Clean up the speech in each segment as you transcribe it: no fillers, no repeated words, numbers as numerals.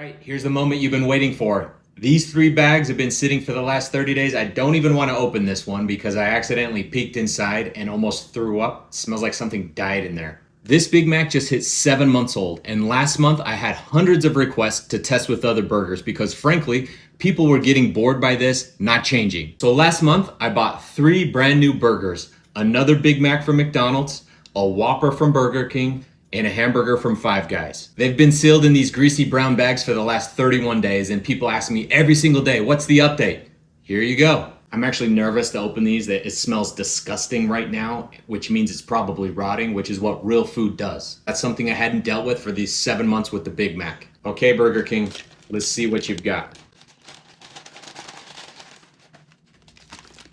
Right, here's the moment you've been waiting for. These 3 bags have been sitting for the last 30 days. I don't even want to open this one because I accidentally peeked inside and almost threw up. It smells like something died in there. This Big Mac just hit 7 months old, and last month I had hundreds of requests to test with other burgers because frankly, people were getting bored by this, not changing. So last month I bought 3 brand new burgers, another Big Mac from McDonald's, a Whopper from Burger King, and a hamburger from Five Guys. They've been sealed in these greasy brown bags for the last 31 days, and people ask me every single day, what's the update? Here you go. I'm actually nervous to open these. It smells disgusting right now, which means it's probably rotting, which is what real food does. That's something I hadn't dealt with for these 7 months with the Big Mac. Okay, Burger King, let's see what you've got.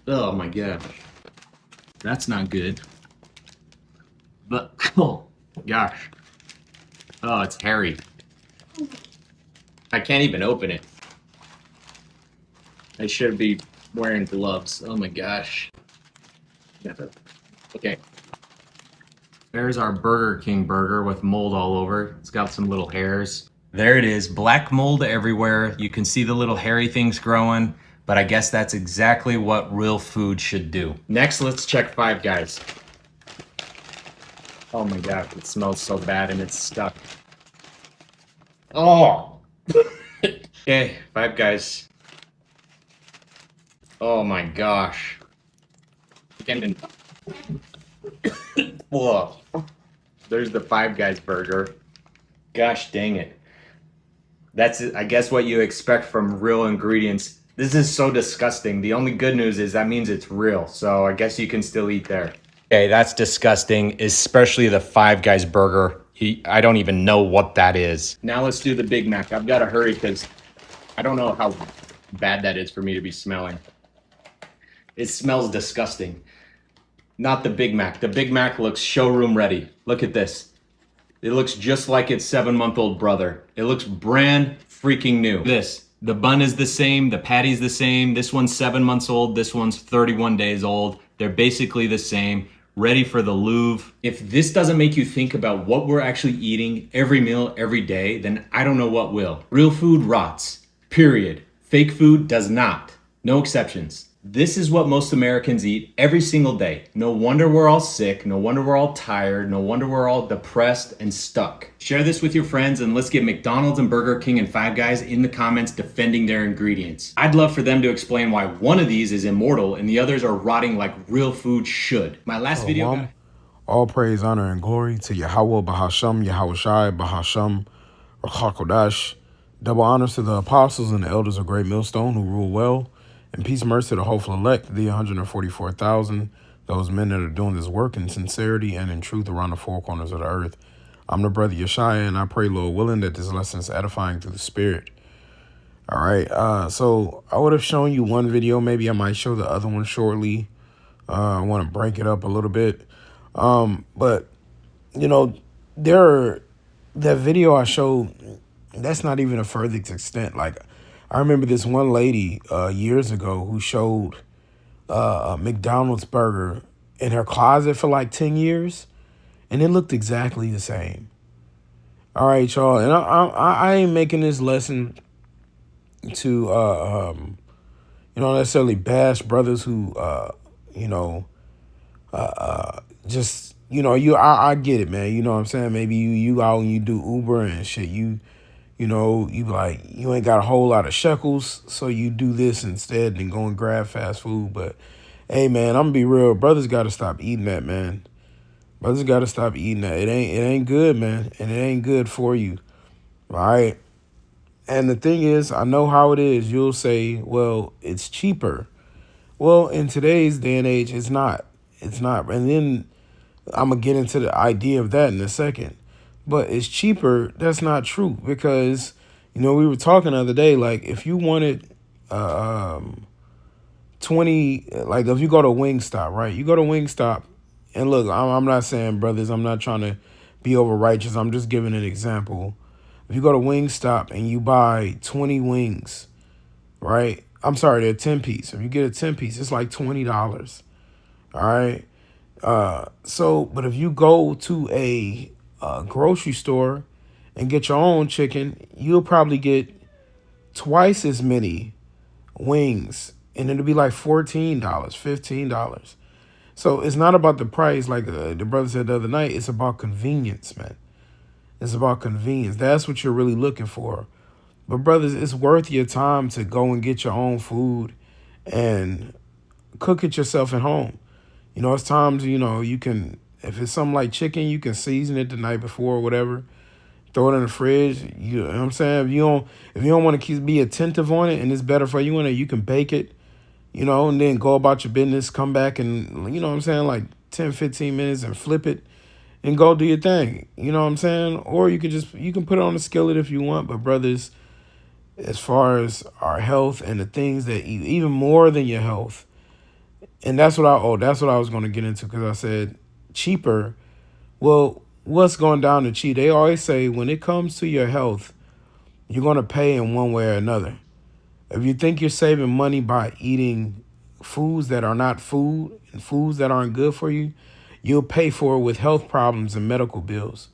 Oh my God. That's not good. But, oh. Gosh. Oh, it's hairy. I can't even open it. I should be wearing gloves. Oh my gosh. Okay. There's our Burger King burger with mold all over. It's got some little hairs. There it is, black mold everywhere. You can see the little hairy things growing, but I guess that's exactly what real food should do. Next, let's check Five Guys. Oh my God, it smells so bad and it's stuck. Oh! Okay, Five Guys. Oh my gosh. Whoa. There's the Five Guys burger. Gosh dang it. That's, I guess, what you expect from real ingredients. This is so disgusting. The only good news is that means it's real, so I guess you can still eat there. Okay, that's disgusting, especially the Five Guys burger. I don't even know what that is. Now let's do the Big Mac. I've got to hurry because I don't know how bad that is for me to be smelling. It smells disgusting. Not the Big Mac. The Big Mac looks showroom ready. Look at this. It looks just like its 7-month-old brother. It looks brand freaking new. The bun is the same, the patty's the same. This one's 7 months old, this one's 31 days old. They're basically the same, ready for the Louvre. If this doesn't make you think about what we're actually eating every meal, every day, then I don't know what will. Real food rots, period. Fake food does not. No exceptions. This is what most Americans eat every single day. No wonder we're all sick, no wonder we're all tired, no wonder we're all depressed and stuck. Share this with your friends and let's get McDonald's and Burger King and Five Guys in the comments defending their ingredients. I'd love for them to explain why one of these is immortal and the others are rotting like real food should. My last video... All praise, honor, and glory to Yahweh, Bahasham, Yahweh Shai, Bahasham, Rachakodash. Double honors to the apostles and the elders of Great Millstone who rule well. And peace, mercy to the hopeful elect, the 144,000, those men that are doing this work in sincerity and in truth around the 4 corners of the earth. I'm the brother Yeshaya, and I pray, Lord willing, that this lesson is edifying through the Spirit. All right, so I would have shown you one video. Maybe I might show the other one shortly. I want to break it up a little bit. But, you know, that video I showed, that's not even a further extent. Like, I remember this one lady years ago who showed a McDonald's burger in her closet for like 10 years, and it looked exactly the same. All right, y'all, and I ain't making this lesson to, necessarily bash brothers who, just, I get it, man. You know what I'm saying? Maybe you out and you do Uber and shit. You like, you ain't got a whole lot of shekels, so you do this instead and go and grab fast food. But, hey, man, I'm going to be real. Brothers got to stop eating that, man. Brothers got to stop eating that. It ain't good, man, and it ain't good for you, all right? And the thing is, I know how it is. You'll say, well, it's cheaper. Well, in today's day and age, it's not. It's not. And then I'm going to get into the idea of that in a second. But it's cheaper. That's not true because, we were talking the other day, like if you wanted 20, like if you go to Wingstop, right? You go to Wingstop and look, I'm not saying, brothers, I'm not trying to be over righteous. I'm just giving an example. If you go to Wingstop and you buy 20 wings, right? I'm sorry, they're 10 piece. If you get a 10 piece, it's like $20. All right. But if you go to a grocery store and get your own chicken, you'll probably get twice as many wings, and it'll be like $14, $15. So it's not about the price, like the brother said the other night. It's about convenience, man. It's about convenience. That's what you're really looking for. But brothers, it's worth your time to go and get your own food and cook it yourself at home. It's times, you can, if it's something like chicken, you can season it the night before or whatever. Throw it in the fridge. You know what I'm saying? If you don't want to be attentive on it and it's better for you in it, you can bake it, and then go about your business, come back and, you know what I'm saying, like 10, 15 minutes and flip it and go do your thing. You know what I'm saying? Or you can put it on the skillet if you want. But brothers, as far as our health and the things that even more than your health, and that's what I was going to get into, because I said cheaper. Well, what's going down to cheap? They always say when it comes to your health, you're going to pay in one way or another. If you think you're saving money by eating foods that are not food and foods that aren't good for you, you'll pay for it with health problems and medical bills.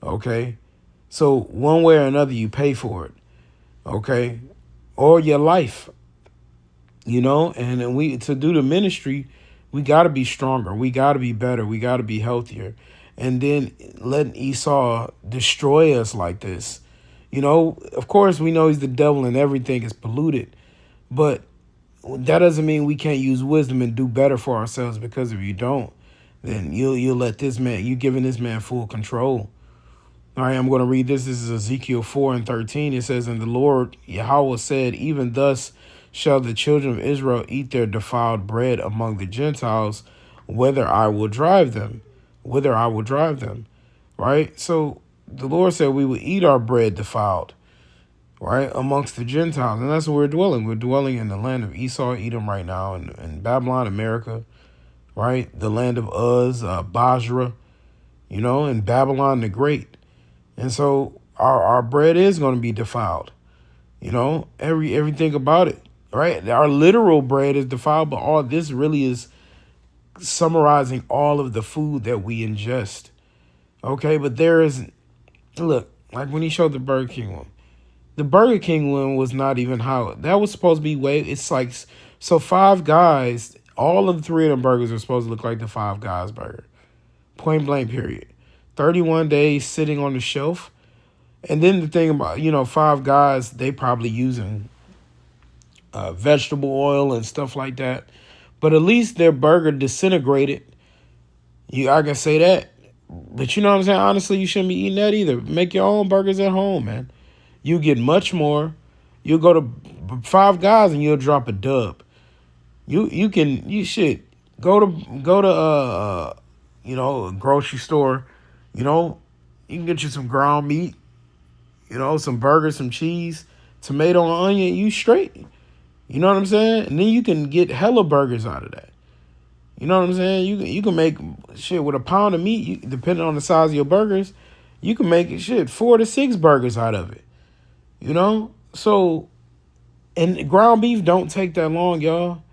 Okay? So one way or another, you pay for it. Okay? Or your life. And to do the ministry, we got to be stronger. We got to be better. We got to be healthier. And then letting Esau destroy us like this. Of course, we know he's the devil and everything is polluted. But that doesn't mean we can't use wisdom and do better for ourselves, because if you don't, then you'll let this man, you're giving this man full control. All right, I'm going to read this. This is Ezekiel 4:13. It says, "And the Lord Yahweh said, even thus shall the children of Israel eat their defiled bread among the Gentiles, whither I will drive them. Right? So the Lord said we will eat our bread defiled, right, amongst the Gentiles. And that's where we're dwelling. We're dwelling in the land of Esau, Edom right now, in Babylon, America, right? The land of Uz, Basra, and Babylon the Great. And so our bread is going to be defiled, everything about it, right? Our literal bread is defiled, but all this really is summarizing all of the food that we ingest. Okay, but look, like when he showed the Burger King one. The Burger King one was not even how, that was supposed to be it's like, so Five Guys, all of the three of them burgers are supposed to look like the Five Guys burger. Point blank, period. 31 days sitting on the shelf. And then the thing about, Five Guys, they probably using vegetable oil and stuff like that. But at least their burger disintegrated. I can say that. But you know what I'm saying? Honestly, you shouldn't be eating that either. Make your own burgers at home, man. You get much more. You'll go to Five Guys and you'll drop a dub. You should go to a grocery store. You can get you some ground meat, some burgers, some cheese, tomato and onion. You straight. You know what I'm saying? And then you can get hella burgers out of that. You know what I'm saying? You can make shit with a pound of meat, depending on the size of your burgers, you can make 4 to 6 burgers out of it. So, and ground beef don't take that long, y'all.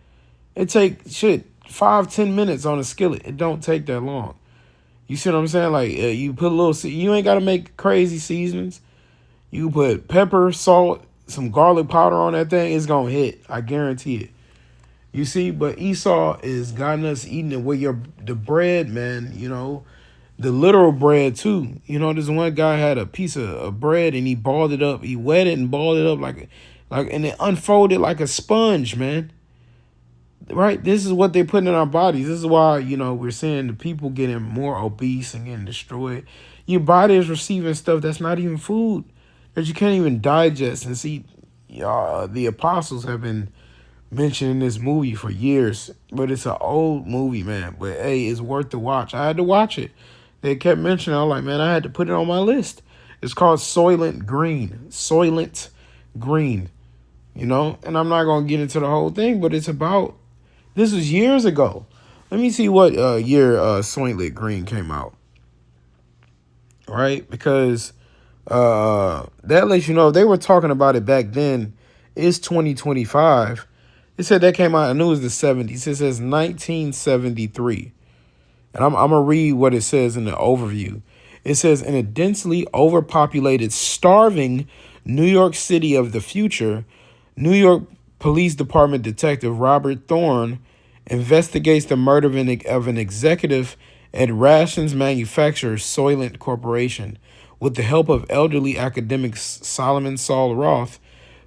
It take 5-10 minutes on a skillet. It don't take that long. You see what I'm saying? Like you put a little, you ain't got to make crazy seasonings. You put pepper, salt, some garlic powder on that thing. It's going to hit. I guarantee it. You see, but Esau is gotten us eating it with the bread, man, the literal bread too. This one guy had a piece of bread and he balled it up. He wet it and balled it up like, and it unfolded like a sponge, man. Right? This is what they're putting in our bodies. This is why, we're seeing the people getting more obese and getting destroyed. Your body is receiving stuff that's not even food, that you can't even digest. And see, the apostles have been mentioning this movie for years, but it's an old movie, man. But hey, it's worth the watch. I had to watch it. They kept mentioning it. I was like, man, I had to put it on my list. It's called Soylent Green. Soylent Green. And I'm not going to get into the whole thing, but it's about, this was years ago. Let me see what year Soylent Green came out. Right? Because that lets you know they were talking about it back then. It's 2025. It said that came out, I knew it was the 70s. It says 1973. And I'm going to read what it says in the overview. It says, in a densely overpopulated, starving New York City of the future, New York Police Department Detective Robert Thorne investigates the murder of an executive at rations manufacturer Soylent Corporation. With the help of elderly academic Solomon Saul Roth,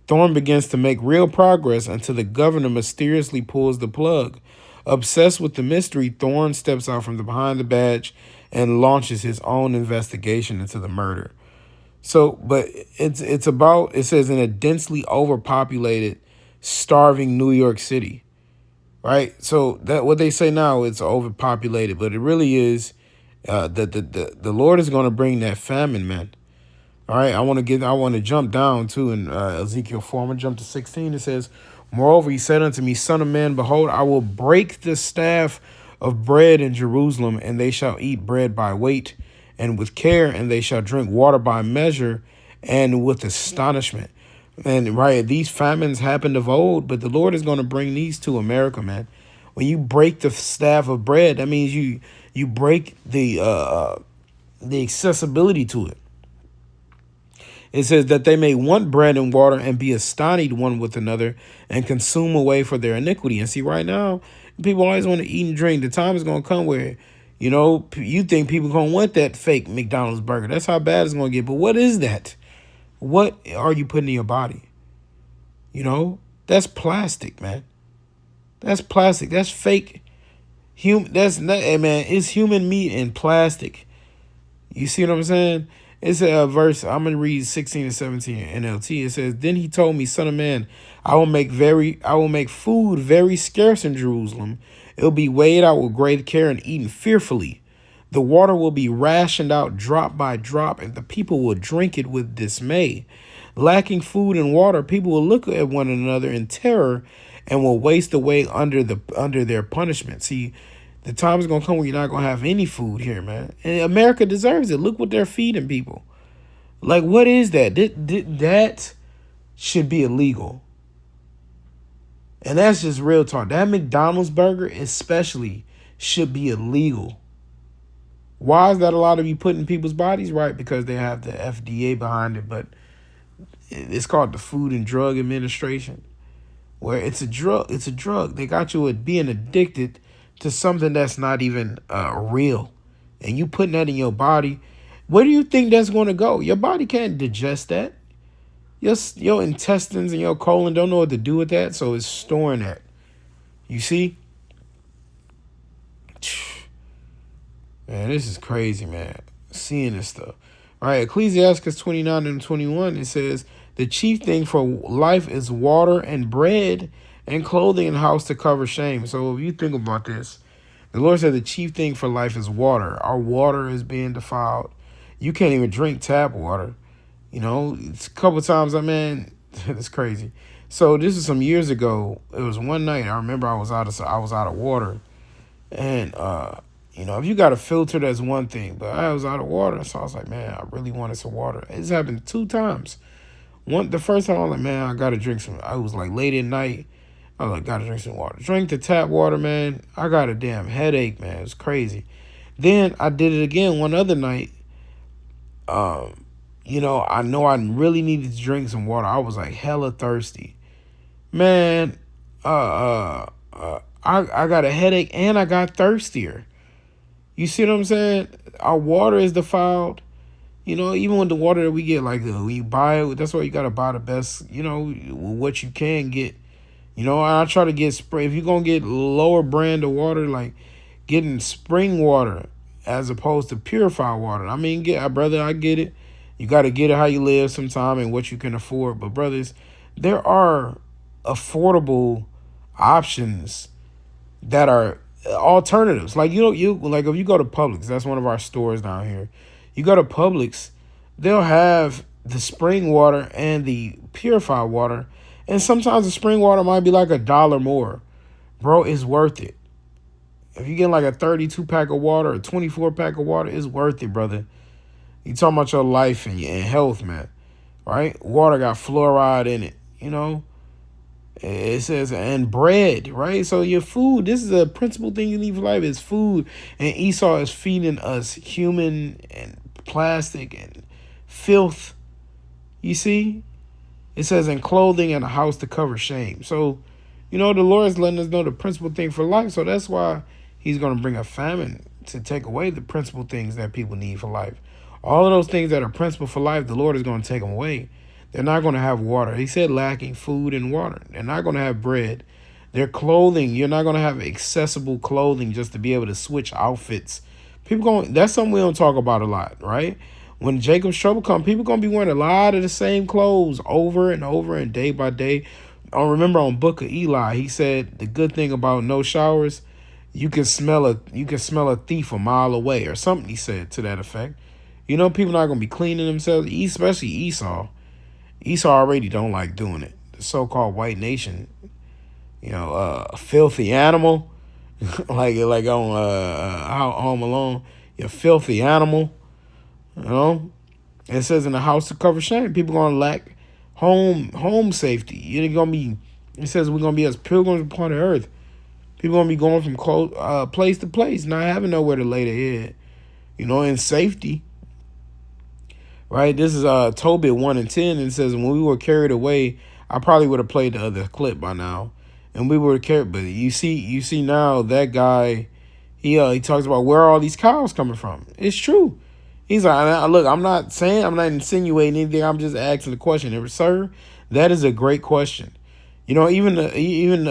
Thorne begins to make real progress until the governor mysteriously pulls the plug. Obsessed with the mystery, Thorne steps out from behind the badge and launches his own investigation into the murder. So, but it's about, it says, in a densely overpopulated, starving New York City, right? So that what they say now, it's overpopulated, but it really is. The Lord is going to bring that famine, man. All right, I want to jump down too in Ezekiel 4. I'm going to jump to 16. It says, moreover, he said unto me, Son of man, behold, I will break the staff of bread in Jerusalem, and they shall eat bread by weight and with care, and they shall drink water by measure and with astonishment. And right, these famines happened of old, but the Lord is going to bring these to America, man. When you break the staff of bread, that means you break the accessibility to it. It says that they may want bread and water and be astonished one with another and consume away for their iniquity. And see, right now, people always want to eat and drink. The time is going to come where, you think people going to want that fake McDonald's burger. That's how bad it's going to get. But what is that? What are you putting in your body? That's plastic, man. That's plastic. That's fake. That's not, hey, man, it's human meat and plastic. You see what I'm saying? It's a verse. I'm going to read 16 and 17 NLT. It says, then he told me, Son of man, I will make food very scarce in Jerusalem. It will be weighed out with great care and eaten fearfully. The water will be rationed out drop by drop, and the people will drink it with dismay. Lacking food and water, people will look at one another in terror and will waste away under their punishment. See, the time is going to come when you're not going to have any food here, man. And America deserves it. Look what they're feeding people. Like, what is that? That should be illegal. And that's just real talk. That McDonald's burger especially should be illegal. Why is that allowed to be put in people's bodies? Right, because they have the FDA behind it. But it's called the Food and Drug Administration, where it's a drug. It's a drug. They got you at being addicted to something that's not even real. And you putting that in your body. Where do you think that's going to go? Your body can't digest that. Your intestines and your colon don't know what to do with that, so it's storing that. You see? Man, this is crazy, man. Seeing this stuff. All right, Ecclesiastes 29 and 21, it says, the chief thing for life is water and bread and clothing and house to cover shame. So if you think about this, the Lord said the chief thing for life is water. Our water is being defiled. You can't even drink tap water. It's a couple of times, it's crazy. So this is some years ago. It was one night. I remember I was out of water. And, if you got a filter, that's one thing. But I was out of water. So I was like, man, I really wanted some water. It's happened 2 times. The first time I was like, man, I got to drink some. I was like late at night. I was like, got to drink some water. Drink the tap water, man. I got a damn headache, man. It was crazy. Then I did it again one other night. I know I really needed to drink some water. I was like hella thirsty. Man, I got a headache and I got thirstier. You see what I'm saying? Our water is defiled. Even with the water that we get, like when you buy it, that's why you got to buy the best, what you can get. I try to get spring. If you're going to get lower brand of water, like getting spring water as opposed to purified water. I mean, brother, I get it. You got to get it how you live sometime and what you can afford. But brothers, there are affordable options that are alternatives. Like, like if you go to Publix, that's one of our stores down here. You go to Publix, they'll have the spring water and the purified water. And sometimes the spring water might be like $1 more. Bro, it's worth it. If you get like a 32 pack of water, a 24 pack of water, it's worth it, brother. You talking about your life and health, man. Right? Water got fluoride in it, It says, and bread, right? So your food, this is a principal thing you need for life, is food. And Esau is feeding us human and plastic and filth. You see? It says in clothing and a house to cover shame. So, the Lord is letting us know the principal thing for life. So that's why he's going to bring a famine to take away the principal things that people need for life. All of those things that are principal for life, the Lord is going to take them away. They're not going to have water. He said lacking food and water. They're not going to have bread. Their clothing, you're not going to have accessible clothing just to be able to switch outfits. That's something we don't talk about a lot, right? When Jacob's trouble comes, people gonna be wearing a lot of the same clothes over and over and day by day. I remember on Book of Eli, he said the good thing about no showers, you can smell a thief a mile away or something. He said to that effect. People not gonna be cleaning themselves, especially Esau. Esau already don't like doing it. The so-called white nation, a filthy animal, like on Home Alone, you filthy animal. It says in the house to cover shame. People gonna lack home safety. You're gonna be. It says we're gonna be as pilgrims upon the earth. People gonna be going from place to place, not having nowhere to lay their head. In safety. Right. This is Tobit 1:10, and it says when we were carried away, I probably would have played the other clip by now, and we were carried. But you see now that guy, he talks about where are all these cows coming from. It's true. He's like, look, I'm not insinuating anything. I'm just asking the question. Sir, that is a great question. Even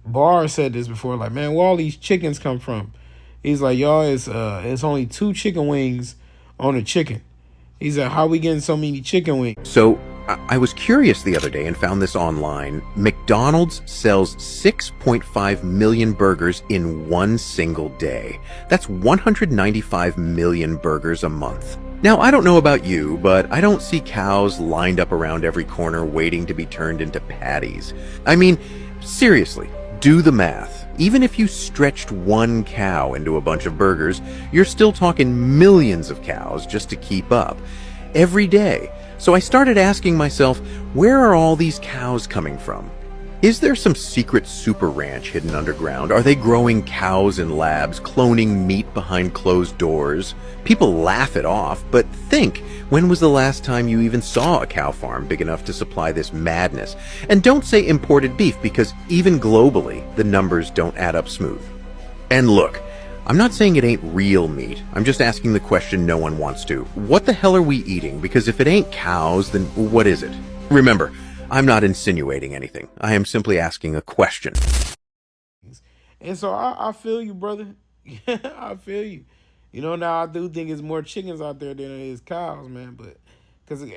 Barr said this before. Like, man, where all these chickens come from? He's like, y'all, it's only 2 chicken wings on a chicken. He's like, how we getting so many chicken wings? So I was curious the other day and found this online. McDonald's sells 6.5 million burgers in one single day. That's 195 million burgers a month. Now, I don't know about you, but I don't see cows lined up around every corner waiting to be turned into patties. I mean, seriously, do the math. Even if you stretched one cow into a bunch of burgers, you're still talking millions of cows just to keep up every day. So I started asking myself, where are all these cows coming from? Is there some secret super ranch hidden underground? Are they growing cows in labs, cloning meat behind closed doors? People laugh it off, but think, when was the last time you even saw a cow farm big enough to supply this madness? And don't say imported beef, because even globally, the numbers don't add up smooth. And look, I'm not saying it ain't real meat. I'm just asking the question no one wants to. What the hell are we eating? Because if it ain't cows, then what is it? Remember, I'm not insinuating anything. I am simply asking a question. And so I feel you, brother. I feel you. Now I do think it's more chickens out there than it is cows, man. But because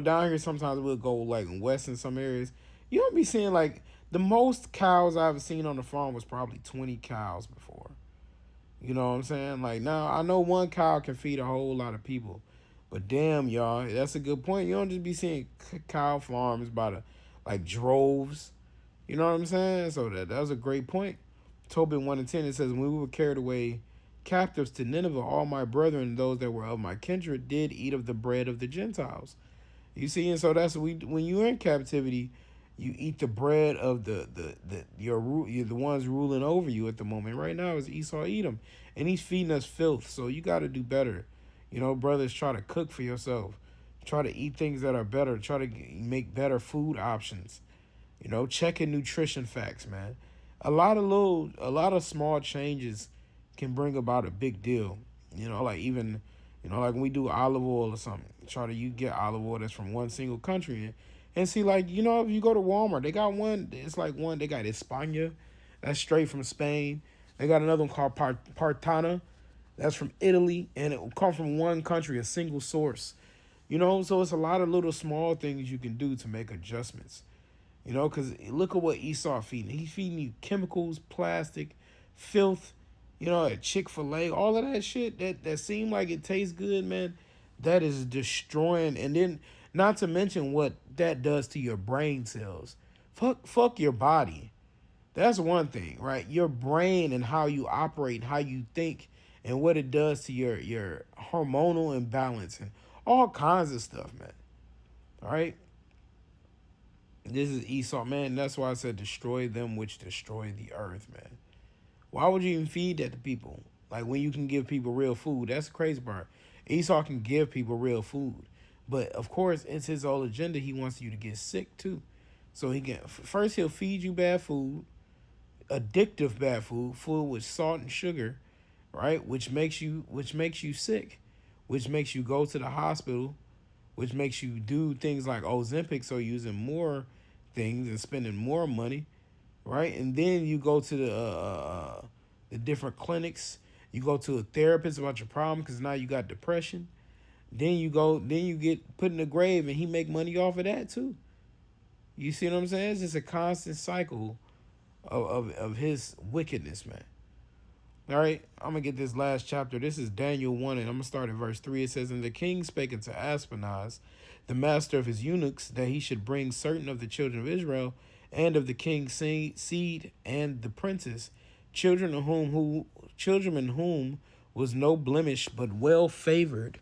down here sometimes we'll go like west in some areas. You don't be seeing like the most cows I've seen on the farm was probably 20 cows before. You know what I'm saying? Like, now, I know one cow can feed a whole lot of people. But damn, y'all, that's a good point. You don't just be seeing cow farms by like, droves. You know what I'm saying? So that was a great point. Tobit 1:10, it says, when we were carried away captives to Nineveh, all my brethren, those that were of my kindred, did eat of the bread of the Gentiles. You see, and so when you're in captivity, you eat the bread of the ones ruling over you at the moment. Right now is Esau Edom, and he's feeding us filth. So you got to do better. Brothers, try to cook for yourself. Try to eat things that are better. Try to make better food options. Checking nutrition facts, man. A lot of small changes can bring about a big deal. Like even, like when we do olive oil or something, you get olive oil that's from one single country. And see, like, if you go to Walmart, they got one, they got España, that's straight from Spain. They got another one called Partana, that's from Italy, and it will come from one country, a single source. So it's a lot of little small things you can do to make adjustments. Because look at what Esau feeding. He's feeding you chemicals, plastic, filth, at Chick-fil-A, all of that shit that seem like it tastes good, man, that is destroying. And then, not to mention what that does to your brain cells. Fuck your body. That's one thing, right? Your brain and how you operate, how you think, and what it does to your hormonal imbalance and all kinds of stuff, man. All right? This is Esau, man. That's why I said destroy them which destroy the earth, man. Why would you even feed that to people? Like when you can give people real food, that's the crazy part. Esau can give people real food, but of course it's his whole agenda. He wants you to get sick too, so he can first he'll feed you bad food, addictive bad food, food with salt and sugar, right? Which makes you sick, which makes you go to the hospital, which makes you do things like Ozempic, so using more things and spending more money, right? And then you go to the different clinics. You go to a therapist about your problem because now you got depression. Then you get put in the grave, and he make money off of that too. You see what I'm saying? It's just a constant cycle of his wickedness, man. All right, I'm gonna get this last chapter. This is Daniel 1, and I'm gonna start at verse 3. It says, "And the king spake unto Aspenaz, the master of his eunuchs, that he should bring certain of the children of Israel, and of the king's seed, and the princes, children in whom was no blemish, but well favored,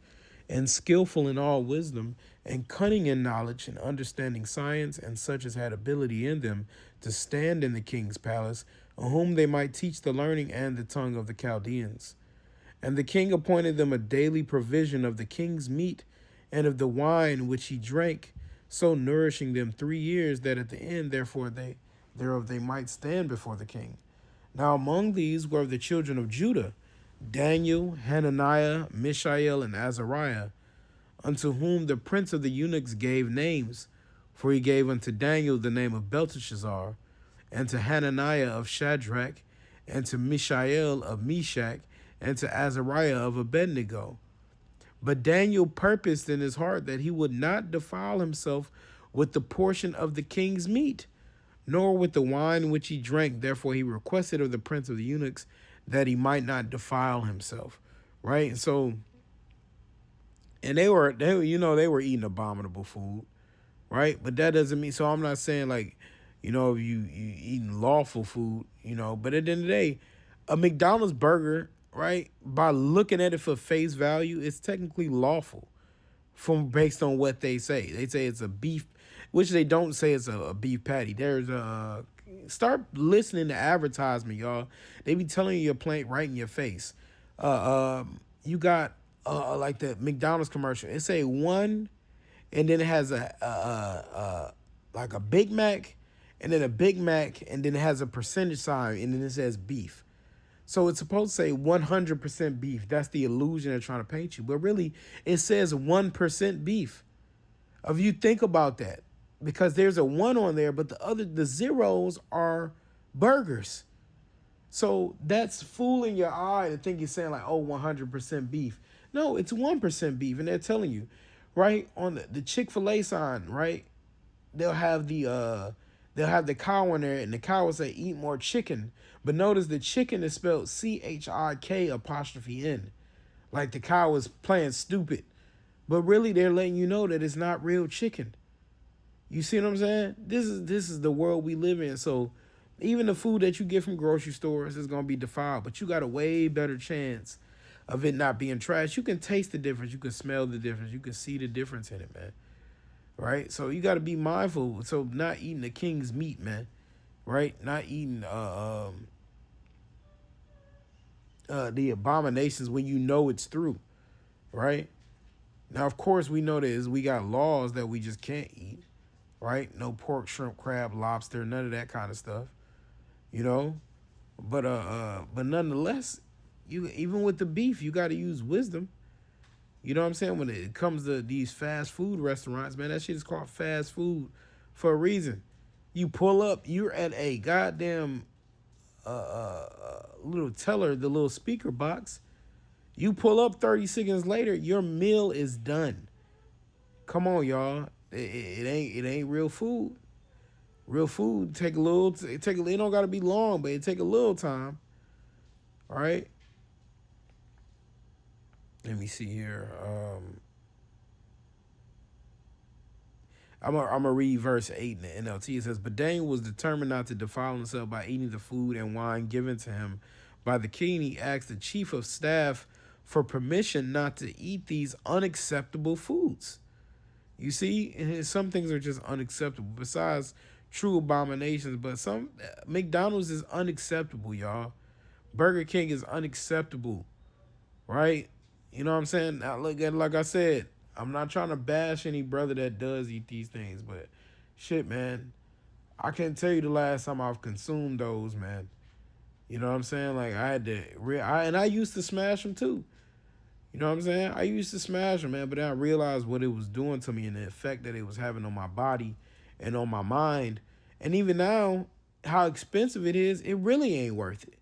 and skillful in all wisdom, and cunning in knowledge, and understanding science, and such as had ability in them to stand in the king's palace, on whom they might teach the learning and the tongue of the Chaldeans. And the king appointed them a daily provision of the king's meat, and of the wine which he drank, so nourishing them 3 years, that at the end thereof they might stand before the king. Now among these were the children of Judah, Daniel, Hananiah, Mishael, and Azariah, unto whom the prince of the eunuchs gave names. For he gave unto Daniel the name of Belteshazzar, and to Hananiah of Shadrach, and to Mishael of Meshach, and to Azariah of Abednego. But Daniel purposed in his heart that he would not defile himself with the portion of the king's meat, nor with the wine which he drank. Therefore he requested of the prince of the eunuchs that he might not defile himself. Right? And so, and they were eating abominable food, right? But that doesn't mean, so I'm not saying like, if you eating lawful food, but at the end of the day, a McDonald's burger, right, by looking at it for face value, it's technically lawful based on what they say. They say it's a beef, which they don't say it's a beef patty. There's start listening to advertisement, y'all. They be telling you your plate right in your face. You got like the McDonald's commercial. It say one, and then it has like a Big Mac, and then a Big Mac, and then it has a percentage sign, and then it says beef. So it's supposed to say 100% beef. That's the illusion they're trying to paint you. But really, it says 1% beef. If you think about that, because there's a 1 on there, but the zeros are burgers. So that's fooling your eye to think you're saying like, oh, 100% beef. No, it's 1% beef. And they're telling you, right, on the Chick-fil-A sign, right, they'll have the cow in there, and the cow will say, eat more chicken. But notice the chicken is spelled CHIK''N. Like the cow is playing stupid. But really, they're letting you know that it's not real chicken. You see what I'm saying? This is the world we live in. So even the food that you get from grocery stores is going to be defiled. But you got a way better chance of it not being trash. You can taste the difference. You can smell the difference. You can see the difference in it, man. Right? So you got to be mindful. So not eating the king's meat, man. Right? Not eating the abominations when you know it's through. Right? Now, of course, we know that we got laws that we just can't eat. Right? No pork, shrimp, crab, lobster, none of that kind of stuff. But nonetheless, even with the beef, you got to use wisdom. You know what I'm saying? When it comes to these fast food restaurants, man, that shit is called fast food for a reason. You pull up, you're at a goddamn little teller, the little speaker box. You pull up 30 seconds later, your meal is done. Come on, y'all. It ain't real food. Real food it don't gotta be long, but it take a little time. All right. Let me see here. I'm gonna read verse 8 in the NLT. It says, "But Daniel was determined not to defile himself by eating the food and wine given to him by the king. He asked the chief of staff for permission not to eat these unacceptable foods." You see, some things are just unacceptable. Besides true abominations, but some McDonald's is unacceptable, y'all. Burger King is unacceptable, right? You know what I'm saying? Now, look at, like I said, I'm not trying to bash any brother that does eat these things, but shit, man, I can't tell you the last time I've consumed those, man. You know what I'm saying? Like I had to, and I used to smash them too. You know what I'm saying? I used to smash them, man, but then I realized what it was doing to me and the effect that it was having on my body and on my mind. And even now, how expensive it is, it really ain't worth it.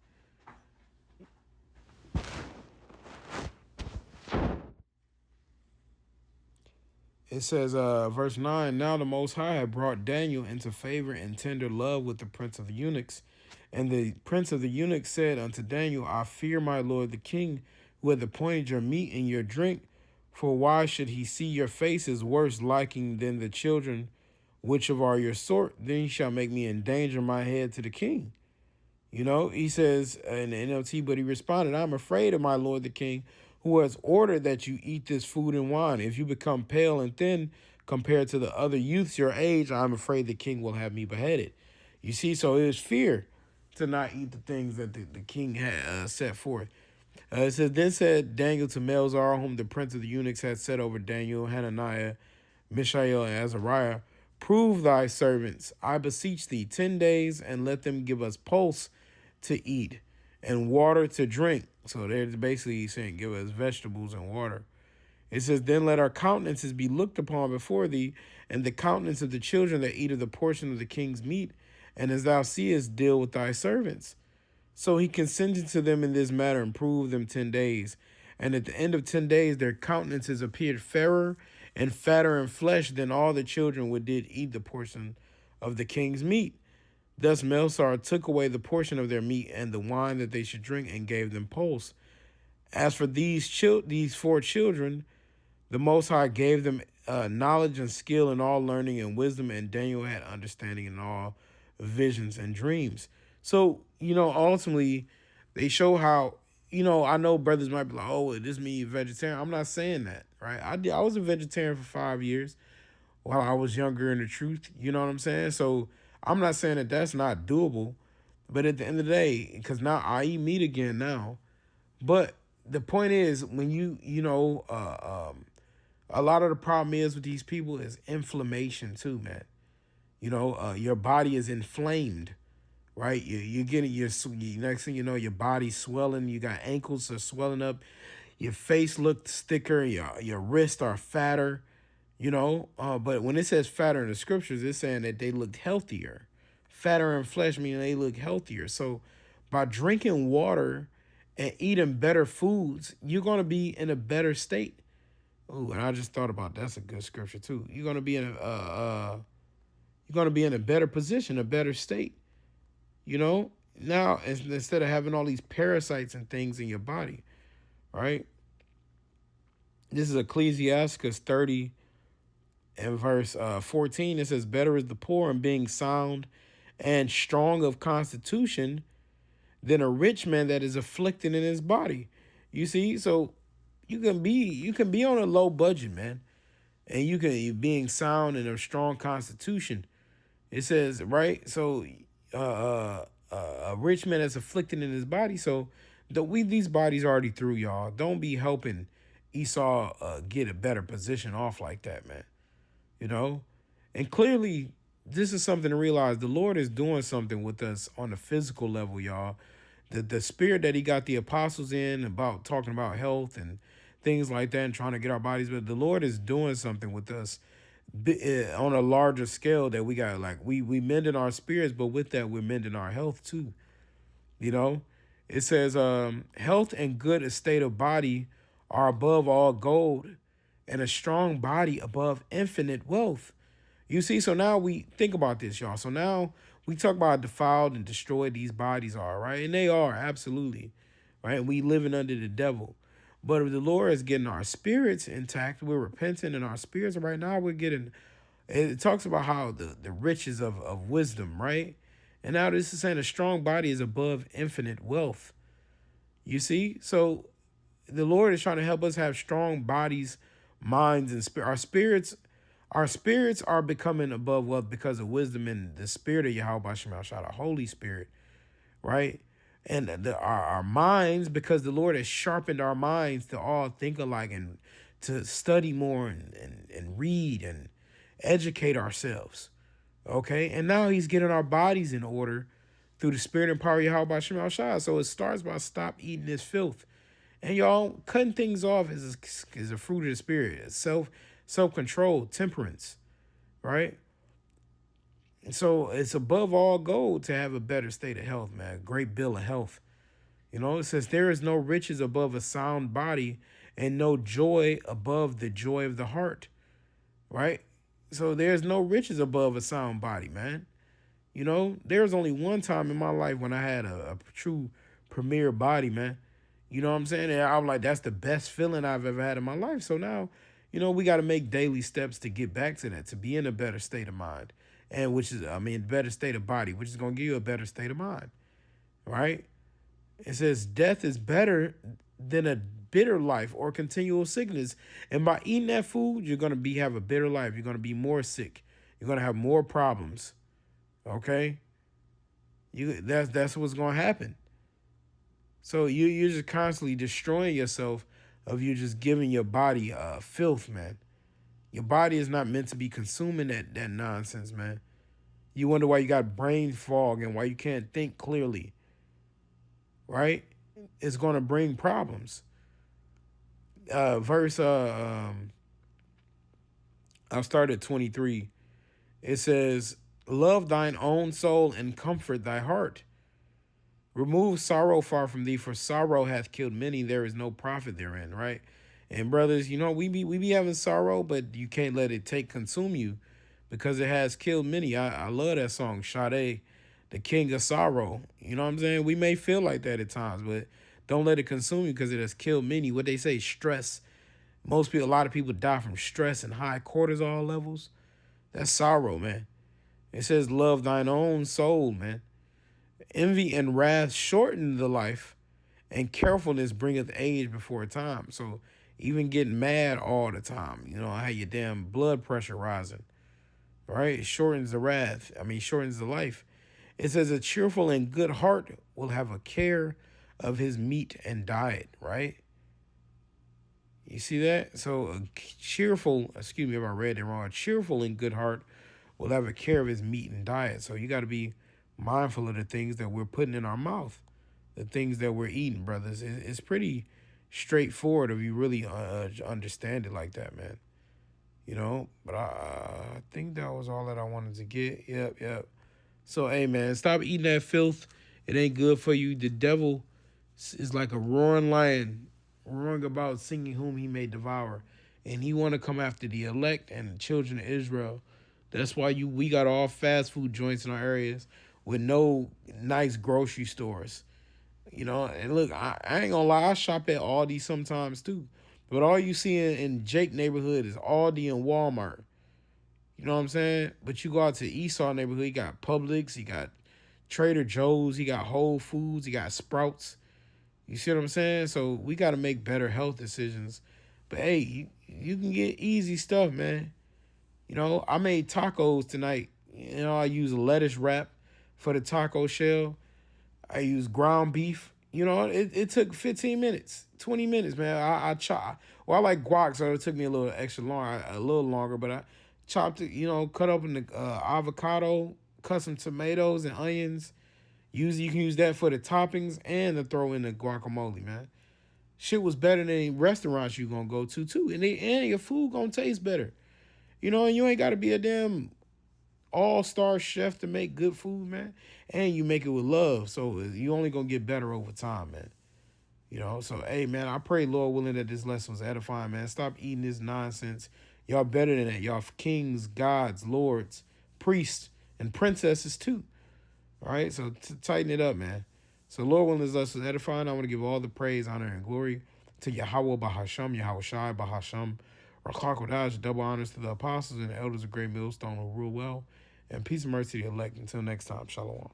It says, verse 9, now the Most High had brought Daniel into favor and tender love with the prince of the eunuchs. And the prince of the eunuchs said unto Daniel, I fear my lord the king, who hath appointed your meat and your drink. For why should he see your faces worse liking than the children which of are your sort? Then he shall make me endanger my head to the king. You know, he says in the NLT, but he responded, I'm afraid of my lord the king, who has ordered that you eat this food and wine. If you become pale and thin compared to the other youths your age, I'm afraid the king will have me beheaded. You see, so it was fear to not eat the things that the king had set forth. It says, then said Daniel to Melzar, whom the prince of the eunuchs had set over Daniel, Hananiah, Mishael, and Azariah, prove thy servants, I beseech thee, 10 days, and let them give us pulse to eat and water to drink. So they're basically saying, give us vegetables and water. It says, then let our countenances be looked upon before thee, and the countenance of the children that eat of the portion of the king's meat, and as thou seest, deal with thy servants. So he consented to them in this matter and proved them 10 days. And at the end of 10 days, their countenances appeared fairer and fatter in flesh than all the children which did eat the portion of the king's meat. Thus Melsar took away the portion of their meat and the wine that they should drink and gave them pulse. As for these 4 children, the Most High gave them knowledge and skill in all learning and wisdom, and Daniel had understanding in all visions and dreams. So, you know, ultimately, they show how, you know, I know brothers might be like, oh, this means vegetarian. I'm not saying that, right? I was a vegetarian for 5 years while I was younger in the truth. You know what I'm saying? So I'm not saying that that's not doable. But at the end of the day, because now I eat meat again now. But the point is, when a lot of the problem is with these people is inflammation too, man. You know, your body is inflamed, right? You're getting your next thing you know, your body's swelling. You got ankles are swelling up. Your face looks thicker. Your wrists are fatter. You know, but when it says fatter in the scriptures, it's saying that they looked healthier. Fatter in flesh meaning they look healthier. So by drinking water and eating better foods, you're going to be in a better state. Oh, and I just thought about that's a good scripture too. You're going to be in a better position, a better state. You know, now instead of having all these parasites and things in your body, right? This is Ecclesiastes 30 and verse 14. It says, better is the poor in being sound and strong of constitution than a rich man that is afflicted in his body. You see, so you can be on a low budget, man, and you can being sound and a strong constitution. It says, right? So a rich man that's afflicted in his body. So these bodies already through, y'all. Don't be helping Esau get a better position off like that, man. You know, and clearly this is something to realize. The Lord is doing something with us on the physical level, y'all. The spirit that he got the apostles in about talking about health and things like that and trying to get our bodies, but the Lord is doing something with us on a larger scale that we got. Like we mending our spirits, but with that, we're mending our health too. You know, it says health and good estate of body are above all gold, and a strong body above infinite wealth. You see, so now we think about this, y'all. So now we talk about how defiled and destroyed these bodies are, right? And they are, absolutely, right? We living under the devil. But if the Lord is getting our spirits intact, we're repenting in our spirits. And right now we're getting, it talks about how the riches of wisdom, right? And now this is saying a strong body is above infinite wealth. You see? So the Lord is trying to help us have strong bodies, minds, and spirit. Our spirits are becoming above wealth because of wisdom and the spirit of Yahweh Shemel Shah, the Holy Spirit, right? And our minds, because the Lord has sharpened our minds to all think alike and to study more and read and educate ourselves. Okay. And now he's getting our bodies in order through the spirit and power of Yahweh Shem Shai. So it starts by stop eating this filth. And y'all, cutting things off is a fruit of the spirit. It's self-control, temperance, right? And so it's above all gold to have a better state of health, man. A great bill of health. You know, it says there is no riches above a sound body and no joy above the joy of the heart, right? So there's no riches above a sound body, man. You know, there's only one time in my life when I had a true premier body, man. You know what I'm saying? And I'm like, that's the best feeling I've ever had in my life. So now, you know, we got to make daily steps to get back to that, to be in a better state of mind. And which is, better state of body, which is going to give you a better state of mind, right? It says death is better than a bitter life or continual sickness. And by eating that food, you're going to have a bitter life. You're going to be more sick. You're going to have more problems. Okay? That's what's going to happen. So you're just constantly destroying yourself of you just giving your body filth, man. Your body is not meant to be consuming that nonsense, man. You wonder why you got brain fog and why you can't think clearly, right? It's going to bring problems. I'll start at 23. It says, love thine own soul and comfort thy heart. Remove sorrow far from thee, for sorrow hath killed many. There is no profit therein, right? And brothers, you know, we be having sorrow, but you can't let it consume you because it has killed many. I love that song, Sade, the King of Sorrow. You know what I'm saying? We may feel like that at times, but don't let it consume you because it has killed many. What they say, stress. A lot of people die from stress and high cortisol levels. That's sorrow, man. It says, love thine own soul, man. Envy and wrath shorten the life, and carefulness bringeth age before time. So even getting mad all the time, you know, how your damn blood pressure rising, right? It shortens the shortens the life. It says a cheerful and good heart will have a care of his meat and diet, right? You see that? So a cheerful, excuse me if I read it wrong, a cheerful and good heart will have a care of his meat and diet. So you got to be mindful of the things that we're putting in our mouth, the things that we're eating, brothers. It's pretty straightforward if you really understand it like that, man. You know, but I think that was all that I wanted to get. Yep. So, hey, man, stop eating that filth. It ain't good for you. The devil is like a roaring lion, roaring about, singing whom he may devour. And he want to come after the elect and the children of Israel. That's why we got all fast food joints in our areas with no nice grocery stores. You know, and look, I ain't gonna lie, I shop at Aldi sometimes too. But all you see in Jake neighborhood is Aldi and Walmart. You know what I'm saying? But you go out to Esau neighborhood, you got Publix, you got Trader Joe's, you got Whole Foods, you got Sprouts. You see what I'm saying? So we got to make better health decisions. But hey, you can get easy stuff, man. You know, I made tacos tonight. You know, I use a lettuce wrap for the taco shell. I use ground beef. You know, it took 15 minutes, 20 minutes, man. I chop. Well, I like guac, so it took me a little longer, but I chopped it, you know, cut up in the avocado, cut some tomatoes and onions. You can use that for the toppings and to throw in the guacamole, man. Shit was better than any restaurants you gonna go to too. And your food gonna taste better. You know, and you ain't gotta be a damn all-star chef to make good food, man. And you make it with love. So you only gonna get better over time, man. You know, so hey, man, I pray, Lord willing, that this lesson was edifying, man. Stop eating this nonsense. Y'all better than that. Y'all kings, gods, lords, priests, and princesses too. All right, so tighten it up, man. So Lord willing, this lesson was edifying. I want to give all the praise, honor, and glory to Yahweh Bahasham, Yahweh Shai Bahasham, Rakhakodash, double honors to the apostles and the elders of Great Millstone who rule well, and peace and mercy to the elect. Until next time, Shalom.